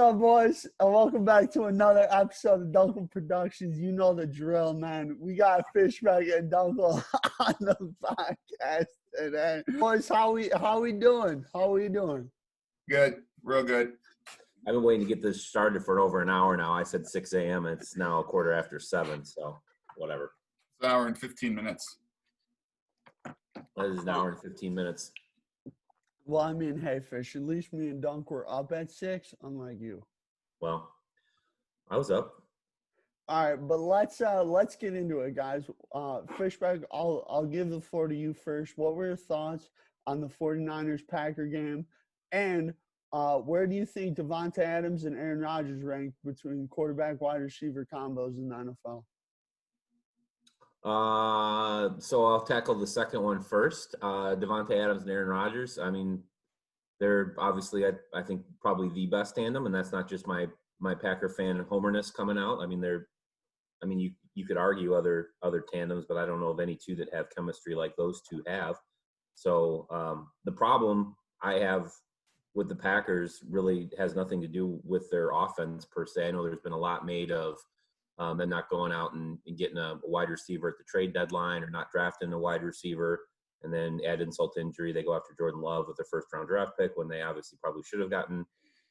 up, boys? And welcome back to another episode of Duenkel Productions. You know the drill, man. We got Fishback and Duenkel on the podcast today. Boys, how we doing? How we doing? Good, real good. I've been waiting to get this started for over an hour now. I said 6 a.m. It's now 7:15, so whatever. It's an hour and 15 minutes. That is an hour and 15 minutes. Well, I mean, hey, Fish, at least me and Dunk were up at 6, unlike you. Well, I was up. All right, but let's get into it, guys. Fishback, I'll give the floor to you first. What were your thoughts on the 49ers-Packer game? And where do you think Davante Adams and Aaron Rodgers rank between quarterback wide receiver combos in the NFL? So I'll tackle the second one first. Davante Adams and Aaron Rodgers. I mean, they're obviously, I think, probably the best tandem, and that's not just my Packer fan homerness coming out. I mean, you could argue other tandems, but I don't know of any two that have chemistry like those two have. So the problem I have with the Packers really has nothing to do with their offense per se. I know there's been a lot made of them not going out and getting a wide receiver at the trade deadline or not drafting a wide receiver, and then add insult to injury, they go after Jordan Love with their first-round draft pick when they obviously probably should have gotten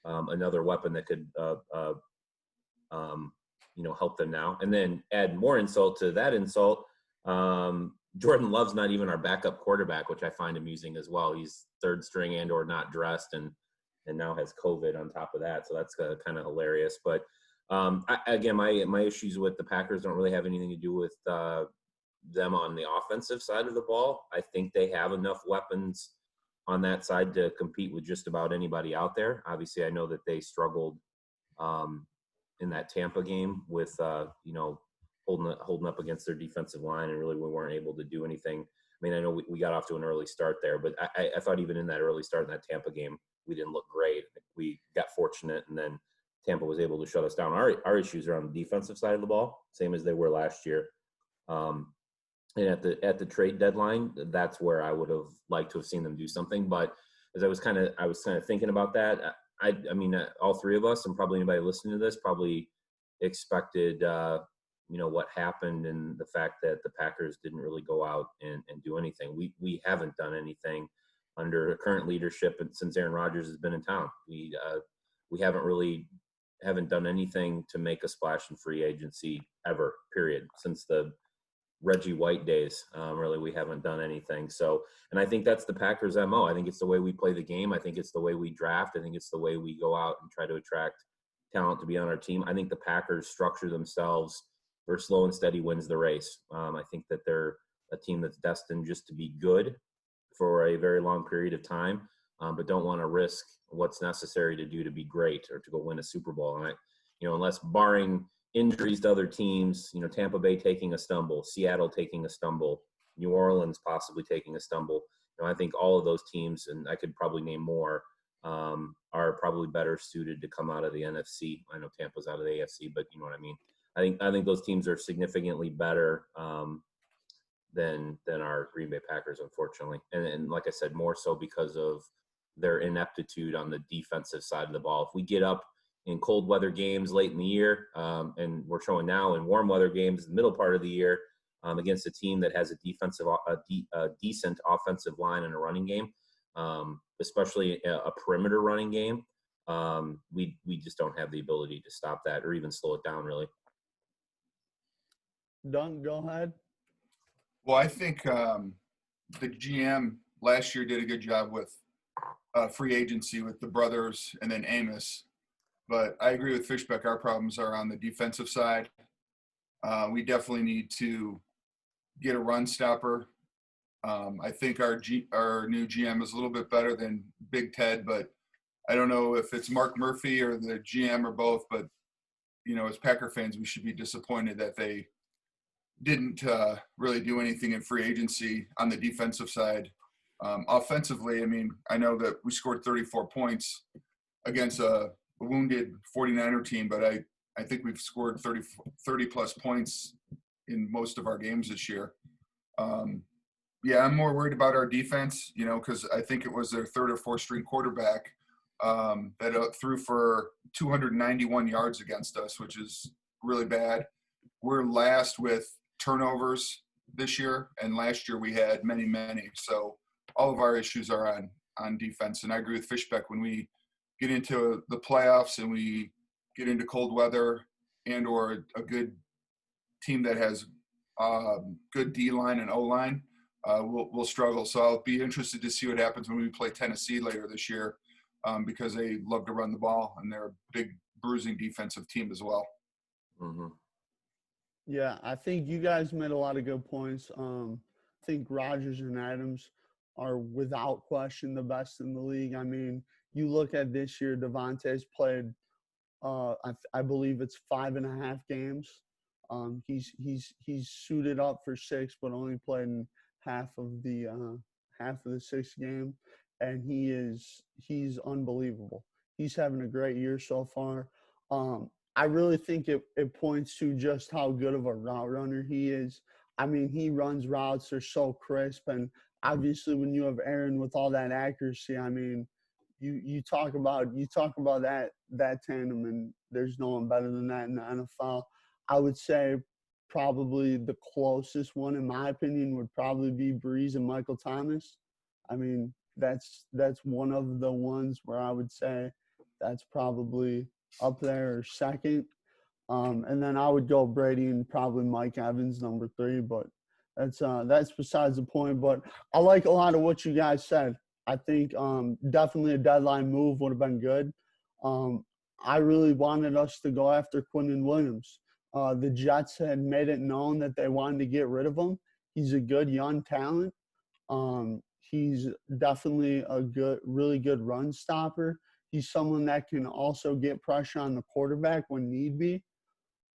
another weapon that could help them now. And then add more insult to that insult. Jordan Love's not even our backup quarterback, which I find amusing as well. He's third string and or not dressed and now has COVID on top of that. So that's kind of hilarious. But my issues with the Packers don't really have anything to do with them on the offensive side of the ball. I think they have enough weapons on that side to compete with just about anybody out there. Obviously, I know that they struggled in that Tampa game with holding up against their defensive line, and really we weren't able to do anything. I mean, I know we got off to an early start there, but I thought even in that early start in that Tampa game, we didn't look great. We got fortunate, and then Tampa was able to shut us down. Our issues are on the defensive side of the ball, same as they were last year. And at the trade deadline, that's where I would have liked to have seen them do something. But as I was kind of thinking about that, I mean, all three of us, and probably anybody listening to this, probably expected what happened, and the fact that the Packers didn't really go out and do anything. We haven't done anything under current leadership, and since Aaron Rodgers has been in town, we haven't done anything to make a splash in free agency ever, period. Since the Reggie White days, really, we haven't done anything. So, and I think that's the Packers' MO. I think it's the way we play the game. I think it's the way we draft. I think it's the way we go out and try to attract talent to be on our team. I think the Packers structure themselves for slow and steady wins the race. I think that they're a team that's destined just to be good for a very long period of time, but don't want to risk what's necessary to do to be great or to go win a Super Bowl. And unless barring injuries to other teams, Tampa Bay taking a stumble, Seattle taking a stumble, New Orleans possibly taking a stumble. I think all of those teams, and I could probably name more, are probably better suited to come out of the NFC. I know Tampa's out of the AFC, but you know what I mean. I think those teams are significantly better than our Green Bay Packers, unfortunately. And like I said, more so because of their ineptitude on the defensive side of the ball. If we get up in cold weather games late in the year, and we're showing now in warm weather games in the middle part of the year against a team that has a decent offensive line and a running game, especially a perimeter running game, we just don't have the ability to stop that or even slow it down, really. Dunk, go ahead. Well, I think the GM last year did a good job with free agency with the brothers and then Amos. But I agree with Fishbeck. Our problems are on the defensive side. We definitely need to get a run stopper. I think our new GM is a little bit better than Big Ted, but I don't know if it's Mark Murphy or the GM or both. But, as Packer fans, we should be disappointed that they didn't really do anything in free agency on the defensive side. Offensively, I mean, I know that we scored 34 points against a wounded 49er team, but I think we've scored 30 plus points in most of our games this year. I'm more worried about our defense, because I think it was their third or fourth string quarterback that threw for 291 yards against us, which is really bad. We're last with turnovers this year, and last year we had many. So all of our issues are on defense. And I agree with Fishbeck, when we get into the playoffs and we get into cold weather and or a good team that has good D-line and O-line, we'll struggle. So I'll be interested to see what happens when we play Tennessee later this year, because they love to run the ball and they're a big bruising defensive team as well. Mm-hmm. Yeah, I think you guys made a lot of good points. I think Rodgers and Adams are without question the best in the league. I mean, you look at this year, Devontae's played, I believe it's 5.5 games. He's suited up for 6, but only played in half of the 6th game, and he's unbelievable. He's having a great year so far. I really think it points to just how good of a route runner he is. I mean, he runs routes, they're so crisp, and obviously when you have Aaron with all that accuracy, I mean, you talk about that tandem, and there's no one better than that in the NFL. I would say probably the closest one, in my opinion, would probably be Breeze and Michael Thomas. I mean, that's one of the ones where I would say that's probably up there or second. And then I would go Brady and probably Mike Evans, number 3, but that's besides the point. But I like a lot of what you guys said. I think definitely a deadline move would have been good. I really wanted us to go after Quinnen Williams. The Jets had made it known that they wanted to get rid of him. He's a good young talent. He's definitely a really good run stopper. He's someone that can also get pressure on the quarterback when need be.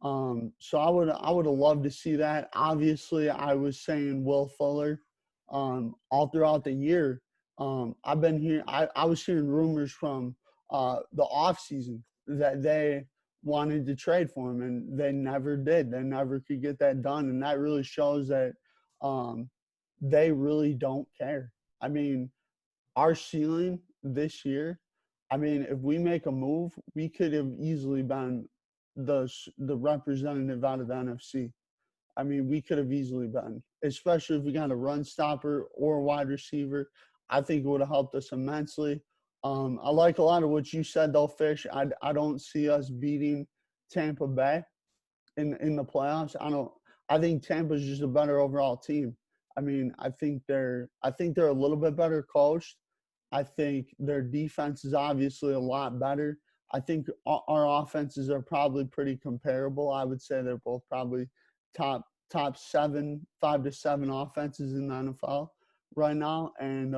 So I would have loved to see that. Obviously, I was saying Will Fuller all throughout the year. I've been here. I was hearing rumors from the off season that they wanted to trade for him, and they never did. They never could get that done, and that really shows that they really don't care. I mean, our ceiling this year, I mean, if we make a move, we could have easily been the representative out of the NFC. I mean, we could have easily been, especially if we got a run stopper or a wide receiver. I think it would have helped us immensely. I like a lot of what you said, though, Fish. I don't see us beating Tampa Bay in the playoffs. I think Tampa's just a better overall team. I mean, I think they're a little bit better coached. I think their defense is obviously a lot better. I think our offenses are probably pretty comparable. I would say they're both probably top 7, 5 to 7 offenses in the NFL right now. And,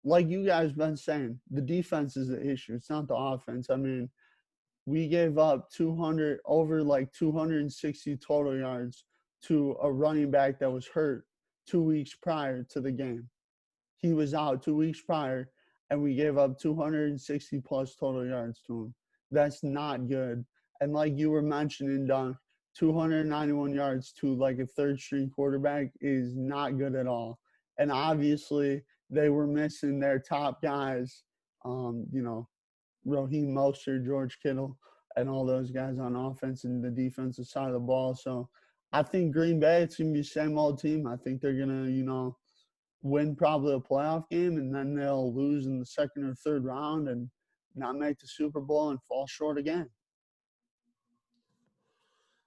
like you guys been saying, the defense is the issue. It's not the offense. I mean, we gave up 260 total yards to a running back that was hurt 2 weeks prior to the game. He was out 2 weeks prior, and we gave up 260 plus total yards to him. That's not good. And like you were mentioning, Don, 291 yards to like a third string quarterback is not good at all. And obviously they were missing their top guys, Raheem Mostert, George Kittle, and all those guys on offense and the defensive side of the ball. So I think Green Bay, it's going to be the same old team. I think they're going to, win probably a playoff game, and then they'll lose in the second or third round and not make the Super Bowl and fall short again.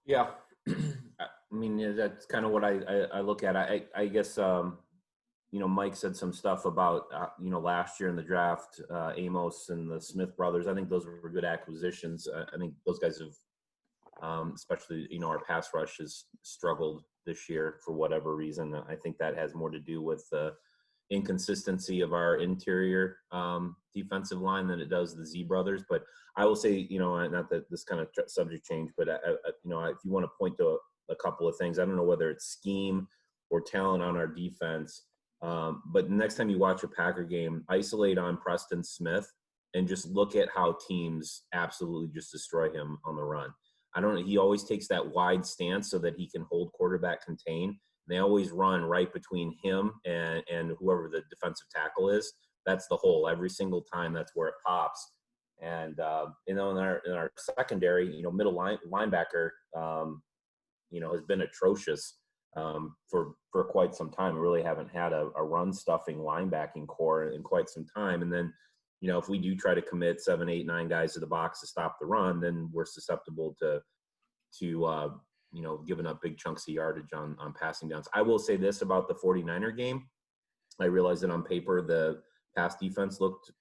Yeah. I mean, that's kind of what I look at. I guess, Mike said some stuff about, last year in the draft, Amos and the Smith brothers. I think those were good acquisitions. I think those guys have, especially, our pass rush has struggled this year for whatever reason. I think that has more to do with the inconsistency of our interior defensive line than it does the Z brothers. But I will say, not that this kind of subject change, but if you want to point to a couple of things, I don't know whether it's scheme or talent on our defense. But next time you watch a Packer game, isolate on Preston Smith and just look at how teams absolutely just destroy him on the run. I don't know. He always takes that wide stance so that he can hold quarterback contain. They always run right between him and whoever the defensive tackle is. that's the hole. Every single time, that's where it pops. And in our secondary, middle linebacker, has been atrocious for quite some time. We really haven't had a run stuffing linebacking core in quite some time. And then, if we do try to commit 7, 8, 9 guys to the box to stop the run, then we're susceptible to giving up big chunks of yardage on passing downs. I will say this about the 49er game. I realize that on paper the pass defense looked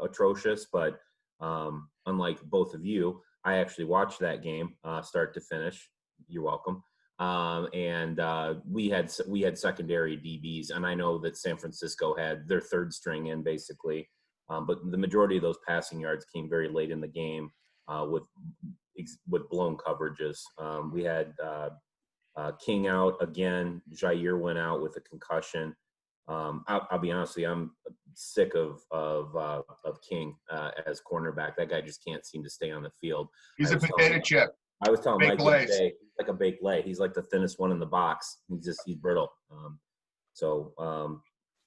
atrocious, but unlike both of you, I actually watched that game start to finish. You're welcome. And we had secondary DBs, and I know that San Francisco had their third string in basically, but the majority of those passing yards came very late in the game with blown coverages. We had King out again. Jair went out with a concussion. I'll be honest with you, I'm sick of King as cornerback. That guy just can't seem to stay on the field. He's a potato chip. I was telling Mike lays. today, he's like a baked lay. He's like the thinnest one in the box. He's brittle.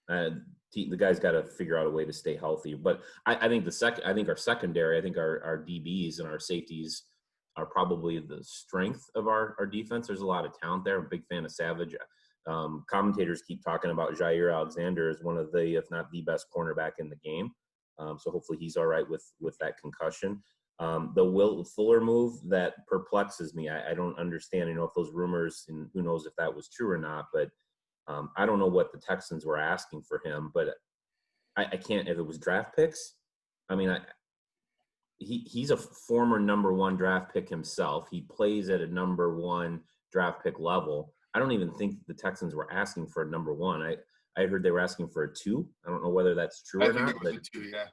The guy's got to figure out a way to stay healthy. But I think our secondary, our DBs and our safeties are probably the strength of our defense. There's a lot of talent there. I'm a big fan of Savage. Commentators keep talking about Jair Alexander as one of the, if not the best cornerback in the game. So hopefully he's all right with that concussion. The Will Fuller move, that perplexes me. I don't understand, if those rumors, and who knows if that was true or not, but I don't know what the Texans were asking for him, but I can't, if it was draft picks. I mean, he's a former number 1 draft pick himself. He plays at a number 1 draft pick level. I don't even think the Texans were asking for a number 1. I heard they were asking for a 2. I don't know whether that's true or not. I think it was a 2, yeah.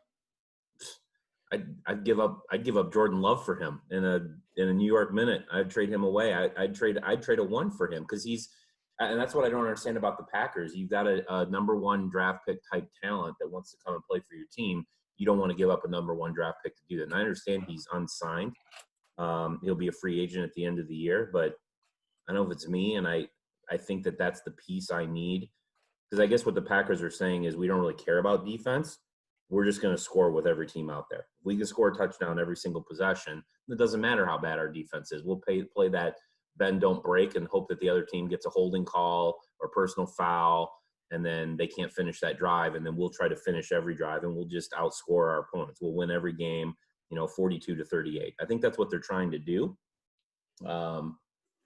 I'd give up Jordan Love for him in a New York minute. I'd trade him away. I'd trade a 1 for him because and that's what I don't understand about the Packers. You've got a number 1 draft pick type talent that wants to come and play for your team. You don't want to give up a number 1 draft pick to do that. And I understand he's unsigned. He'll be a free agent at the end of the year, but I don't know if it's me, and I think that's the piece I need. Because I guess what the Packers are saying is we don't really care about defense. We're just going to score with every team out there. If we can score a touchdown every single possession, it doesn't matter how bad our defense is. We'll play that bend, don't break, and hope that the other team gets a holding call or personal foul, and then they can't finish that drive, and then we'll try to finish every drive, and we'll just outscore our opponents. We'll win every game, 42-38. I think that's what they're trying to do.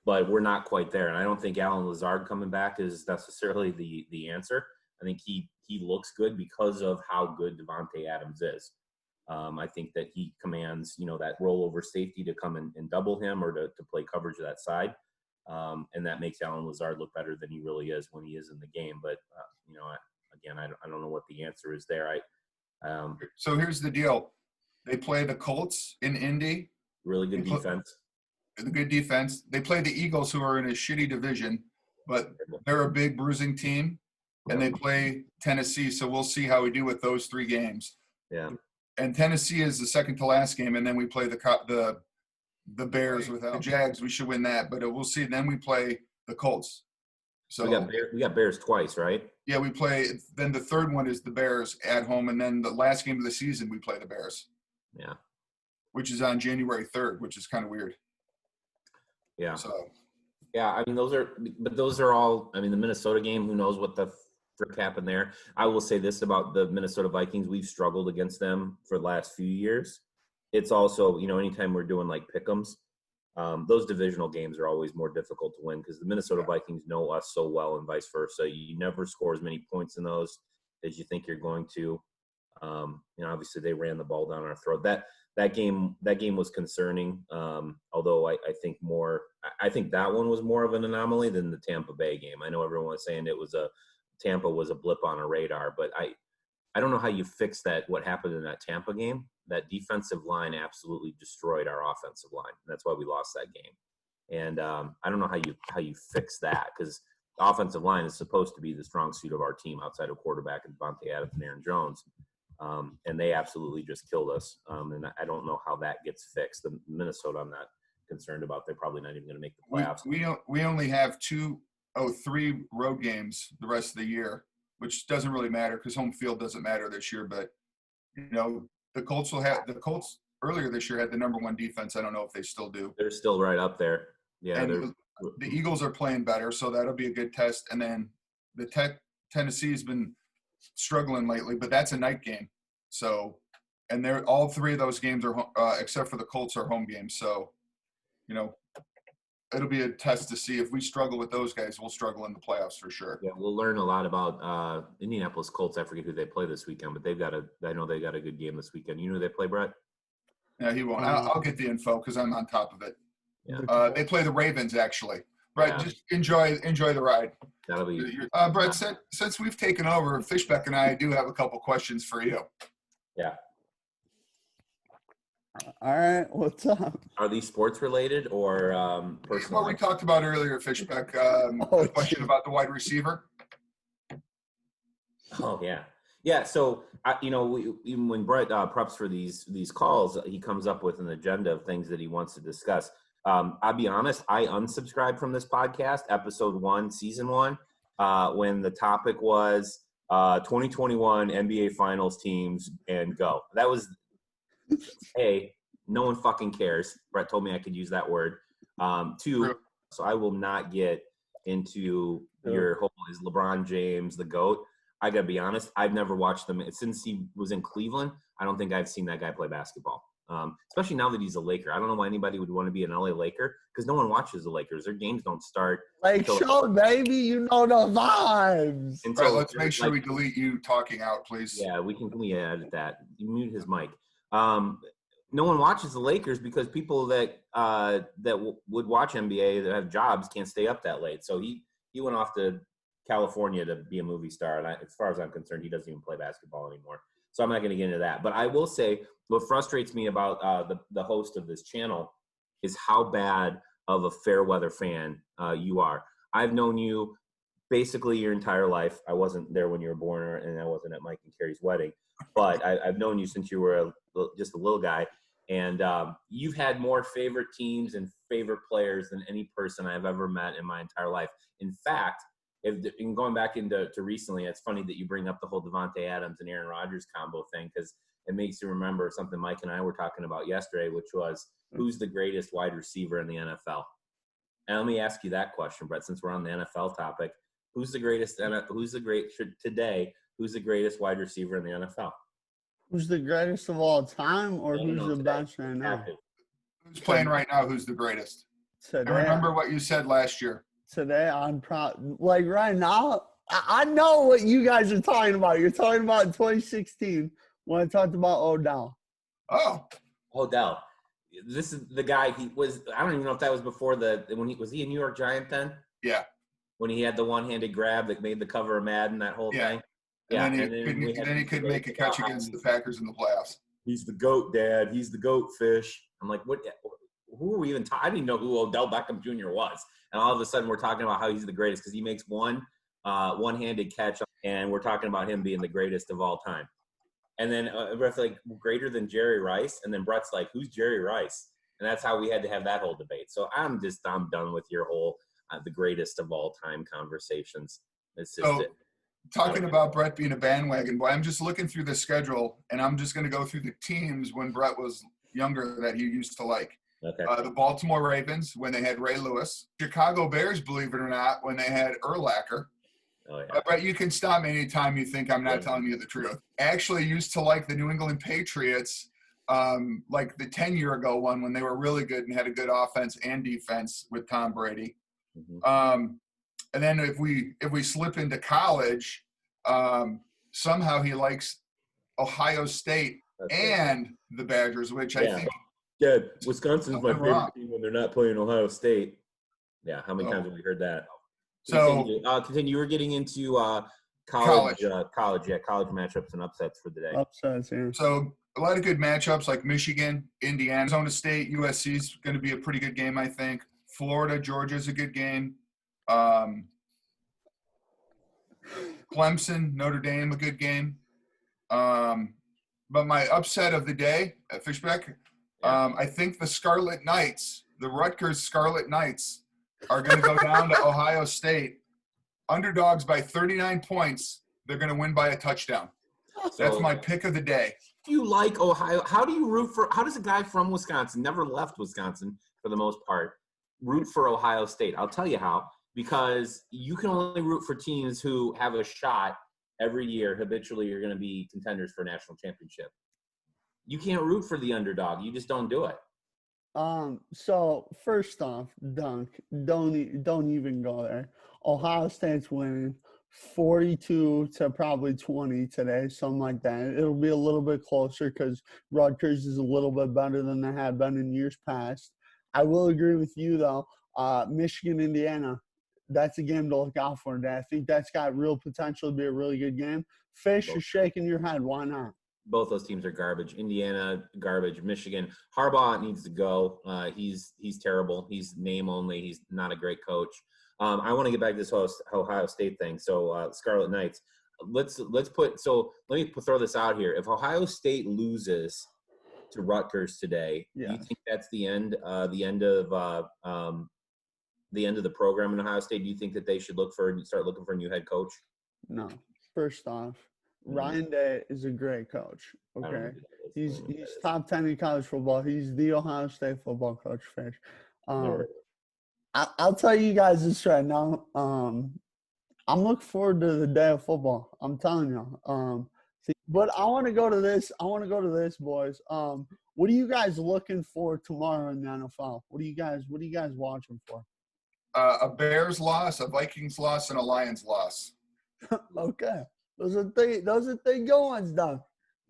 But we're not quite there. And I don't think Allen Lazard coming back is necessarily the answer. I think he looks good because of how good Devontae Adams is. I think that he commands, that rollover safety to come and double him or to play coverage of that side. And that makes Allen Lazard look better than he really is when he is in the game. But, I don't know what the answer is there. So here's the deal. They play the Colts in Indy. Really good defense. The good defense. They play the Eagles, who are in a shitty division, but they're a big bruising team. And they play Tennessee, so we'll see how we do with those 3 games. Yeah. And Tennessee is the second to last game, and then we play the Bears without the Jags. We should win that, but we'll see. Then we play the Colts. So we got Bears twice, right? Yeah, we play. Then the third one is the Bears at home, and then the last game of the season we play the Bears. Yeah. Which is on January 3rd, which is kind of weird. Yeah. So. Yeah, those are all. The Minnesota game. Who knows what the frick happened there? I will say this about the Minnesota Vikings: we've struggled against them for the last few years. It's also, anytime we're doing like pick'ems, those divisional games are always more difficult to win because the Minnesota Vikings know us so well, and vice versa. You never score as many points in those as you think you're going to. Obviously they ran the ball down our throat. That game was concerning. Although I think that one was more of an anomaly than the Tampa Bay game. I know everyone was saying Tampa was a blip on a radar, but I don't know how you fix that. What happened in that Tampa game? That defensive line absolutely destroyed our offensive line. That's why we lost that game. And I don't know how you fix that because the offensive line is supposed to be the strong suit of our team outside of quarterback and Devontae Adams and Aaron Jones. And they absolutely just killed us. And I don't know how that gets fixed. The Minnesota, I'm not concerned about. They're probably not even going to make the playoffs. We only have 3 road games the rest of the year. which doesn't really matter because home field doesn't matter this year. But, the Colts earlier this year had the number 1 defense. I don't know if they still do. They're still right up there. Yeah. And the Eagles are playing better, so that'll be a good test. And then Tennessee's been struggling lately, but that's a night game. So, and all 3 of those games are, except for the Colts, are home games. So, it'll be a test to see if we struggle with those guys, we'll struggle in the playoffs for sure. Yeah, we'll learn a lot about Indianapolis Colts. I forget who they play this weekend, but I know they got a good game this weekend. You know who they play, Brett? Yeah, he won't. I'll get the info because I'm on top of it. Yeah. They play the Ravens, actually. Brett, just enjoy the ride. That'll be Brett, since we've taken over, Fishbeck and I do have a couple questions for you. Yeah. All right, what's up? Are these sports related or personal? What we talked about earlier, Fishbeck, a question about the wide receiver. Oh yeah. So even when Brett preps for these calls, he comes up with an agenda of things that he wants to discuss. I'll be honest, I unsubscribed from this podcast, episode 1, season 1, when the topic was 2021 NBA Finals teams and go. That was no one fucking cares. Brett told me I could use that word. 2, so I will not get into your whole is LeBron James the GOAT. I gotta be honest, I've never watched them since he was in Cleveland. I don't think I've seen that guy play basketball. Especially now that he's a Laker. I don't know why anybody would want to be an LA Laker because no one watches the Lakers. Their games don't start. Show, baby, you know the vibes. Right, let's make sure we delete you talking out, please. Yeah, we edit that. You mute his mic. No one watches the Lakers because people that would watch NBA that have jobs can't stay up that late. So he went off to California to be a movie star. And as far as I'm concerned, he doesn't even play basketball anymore. So I'm not going to get into that. But I will say what frustrates me about the host of this channel is how bad of a fair weather fan you are. I've known you basically your entire life. I wasn't there when you were born, and I wasn't at Mike and Carrie's wedding. But I've known you since you were just a little guy. And you've had more favorite teams and favorite players than any person I've ever met in my entire life. In fact, and going back into recently, it's funny that you bring up the whole Devontae Adams and Aaron Rodgers combo thing because it makes you remember something Mike and I were talking about yesterday, which was who's the greatest wide receiver in the NFL? And let me ask you that question, Brett, since we're on the NFL topic. Who's the greatest wide receiver in the NFL? Who's the greatest of all time, or who's the best right now? Who's playing right now? Who's the greatest? Today, I remember what you said last year. Today, I'm proud. Like right now, I know what you guys are talking about. You're talking about 2016 when I talked about Odell. Oh, Odell. This is the guy. He was. I don't even know if that was before was he a New York Giant then? Yeah. When he had the one-handed grab that made the cover of Madden, that whole thing. Yeah, and then he could make a catch against the Packers in the playoffs. He's the GOAT, Dad. He's the GOAT, Fish. I'm like, what? Who are we even talking? I didn't even know who Odell Beckham Jr. was. And all of a sudden, we're talking about how he's the greatest because he makes one-handed catch, and we're talking about him being the greatest of all time. And then Brett's like, greater than Jerry Rice? And then Brett's like, who's Jerry Rice? And that's how we had to have that whole debate. So I'm done with your whole the greatest of all time conversations. It's just talking about Brett being a bandwagon boy, I'm just looking through the schedule, and I'm just going to go through the teams when Brett was younger that he used to like. Okay. The Baltimore Ravens when they had Ray Lewis. Chicago Bears, believe it or not, when they had Urlacher. Oh, yeah. But you can stop me anytime you think I'm not telling you the truth. I actually used to like the New England Patriots, like the 10-year ago one when they were really good and had a good offense and defense with Tom Brady. Mm-hmm. And then if we slip into college, somehow he likes Ohio State and the Badgers, which I think. Yeah, Wisconsin's my favorite team when they're not playing Ohio State. Yeah, how many times have we heard that? So continue. You were getting into college matchups and upsets for the day. Upsets, yeah. So a lot of good matchups like Michigan, Indiana, Arizona State, USC is going to be a pretty good game, I think. Florida, Georgia is a good game. Clemson, Notre Dame, a good game. But my upset of the day at Fishbeck, I think the Scarlet Knights, the Rutgers Scarlet Knights, are going to go down to Ohio State. Underdogs by 39 points. They're going to win by a touchdown. That's So, my pick of the day. do you like Ohio? How do you root for? How does a guy from Wisconsin, never left Wisconsin for the most part, root for Ohio State? I'll tell you how. Because you can only root for teams who have a shot every year. Habitually, you're going to be contenders for a national championship. You can't root for the underdog. You just don't do it. So first off, Dunk, don't even go there. Ohio State's winning 42 to probably 20 today, something like that. It'll be a little bit closer because Rodgers is a little bit better than they have been in years past. I will agree with you though. Michigan, Indiana, that's a game to look out for today. I think that's got real potential to be a really good game. Fish, you're shaking your head. Why not? Both those teams are garbage. Indiana, garbage. Michigan, Harbaugh needs to go. He's terrible. He's name only. He's not a great coach. I want to get back to this Ohio State thing. So Scarlet Knights, let me throw this out here. If Ohio State loses to Rutgers today, do you think that's the end of the program in Ohio State? Do you think that they should start looking for a new head coach? No. First off, Ryan Day is a great coach. Okay, he's top 10 in college football. He's the Ohio State football coach. Fish. I'll tell you guys this right now. I'm looking forward to the day of football. I'm telling you. But I want to go to this. Boys. What are you guys looking for tomorrow in the NFL? What are you guys watching for? A Bears loss, a Vikings loss, and a Lions loss. Okay. Those are big ones, Doug.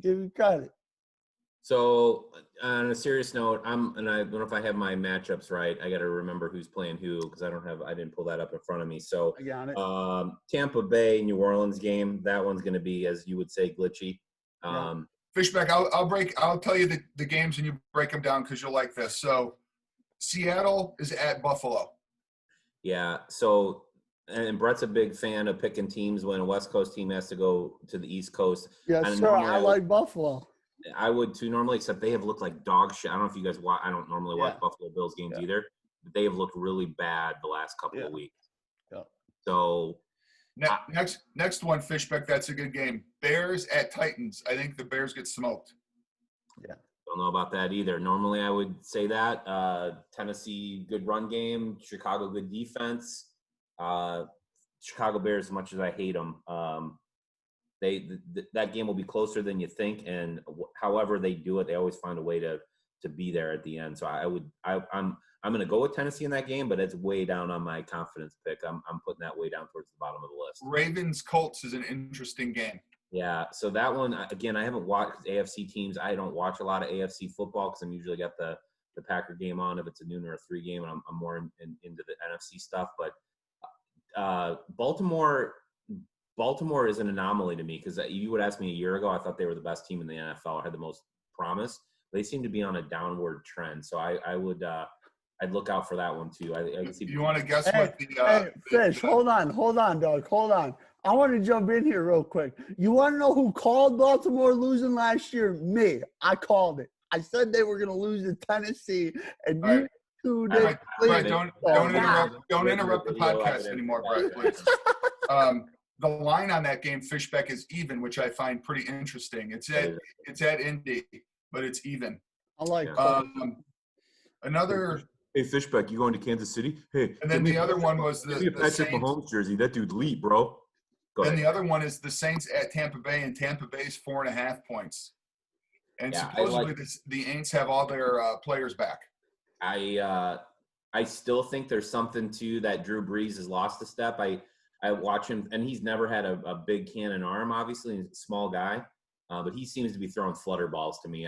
Give you credit. So, on a serious note, I don't know if I have my matchups right. I got to remember who's playing who because I didn't pull that up in front of me. So, I got it. Tampa Bay, New Orleans game. That one's going to be, as you would say, glitchy. Fishback, I'll tell you the games and you break them down because you'll like this. So, Seattle is at Buffalo. Yeah. So. And Brett's a big fan of picking teams when a West Coast team has to go to the East Coast. Yes, sir. I like Buffalo. I would too normally, except they have looked like dog shit. I don't know if you guys watch. I don't normally watch Buffalo Bills games either, but they have looked really bad the last couple of weeks. Yeah. So next one, Fishback. That's a good game. Bears at Titans. I think the Bears get smoked. Yeah. Don't know about that either. Normally, I would say that Tennessee good run game, Chicago good defense. Chicago Bears, as much as I hate them, that game will be closer than you think. And however they do it, they always find a way to be there at the end. So I'm going to go with Tennessee in that game, but it's way down on my confidence pick. I'm putting that way down towards the bottom of the list. Ravens Colts is an interesting game. Yeah. So that one, again, I haven't watched AFC teams. I don't watch a lot of AFC football because I'm usually got the Packer game on if it's a noon or a 3 game, and I'm more into the NFC stuff. But Baltimore is an anomaly to me because you would ask me a year ago, I thought they were the best team in the NFL or had the most promise. They seem to be on a downward trend, so I'd look out for that one too. I can see. You want to guess what the Fish? Hold on, Doug. Hold on. I want to jump in here real quick. You want to know who called Baltimore losing last year? Me. I called it. I said they were going to lose to Tennessee, and you. Brett, don't interrupt the podcast anymore, Brett, please. The line on that game, Fishback, is even, which I find pretty interesting. It's at Indy, but it's even. I like another. Hey, Fishback, you going to Kansas City? Hey. And then the other one was the Patrick Mahomes jersey. That dude's elite, bro. Go ahead. And the other one is the Saints at Tampa Bay, and Tampa Bay's 4.5 points. And supposedly the Aints have all their players back. I still think there's something to that. Drew Brees has lost a step. I watch him, and he's never had a big cannon arm, obviously. He's a small guy, but he seems to be throwing flutter balls to me.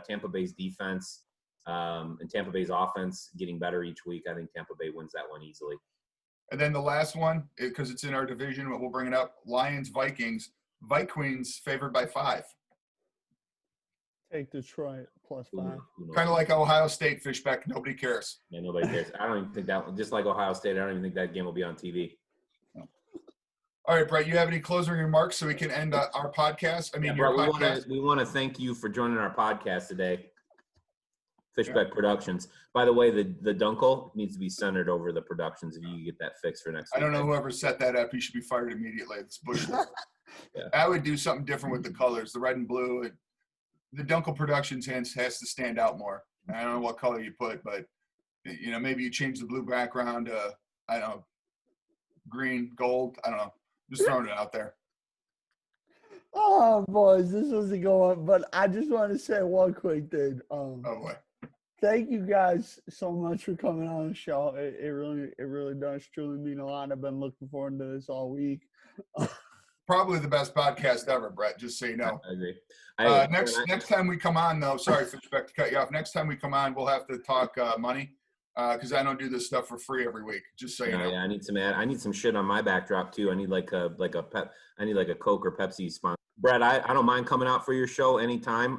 Tampa Bay's defense and Tampa Bay's offense getting better each week. I think Tampa Bay wins that one easily. And then the last one, because it's in our division, but we'll bring it up, Lions-Vikings. Vikings favored by 5. Take Detroit +5. Kind of like Ohio State, Fishback. Nobody cares. Yeah, nobody cares. I don't even think that one, just like Ohio State, I don't even think that game will be on TV. All right, Brett, you have any closing remarks so we can end our podcast? Brett, we want to thank you for joining our podcast today. Fishback Productions. By the way, the Duenkel needs to be centered over the Productions. If you can get that fixed for next week. I don't know whoever set that up. He should be fired immediately. It's Bush. Yeah. I would do something different with the colors, the red and blue. The Duenkel Productions has to stand out more. I don't know what color you put, but maybe you change the blue background to, I don't know, green, gold. I don't know. Just throwing it out there. Oh, boys, this was a good one. But I just want to say one quick thing. Oh boy. Thank you guys so much for coming on the show. It really does truly mean a lot. I've been looking forward to this all week. Probably the best podcast ever, Brett, just so you know. I agree. Next time we come on, though, sorry, Fishback, to cut you off. Next time we come on, we'll have to talk money because I don't do this stuff for free every week, just so you know. Yeah, I need some shit on my backdrop, too. I need like a Coke or Pepsi sponsor. Brett, I don't mind coming out for your show anytime.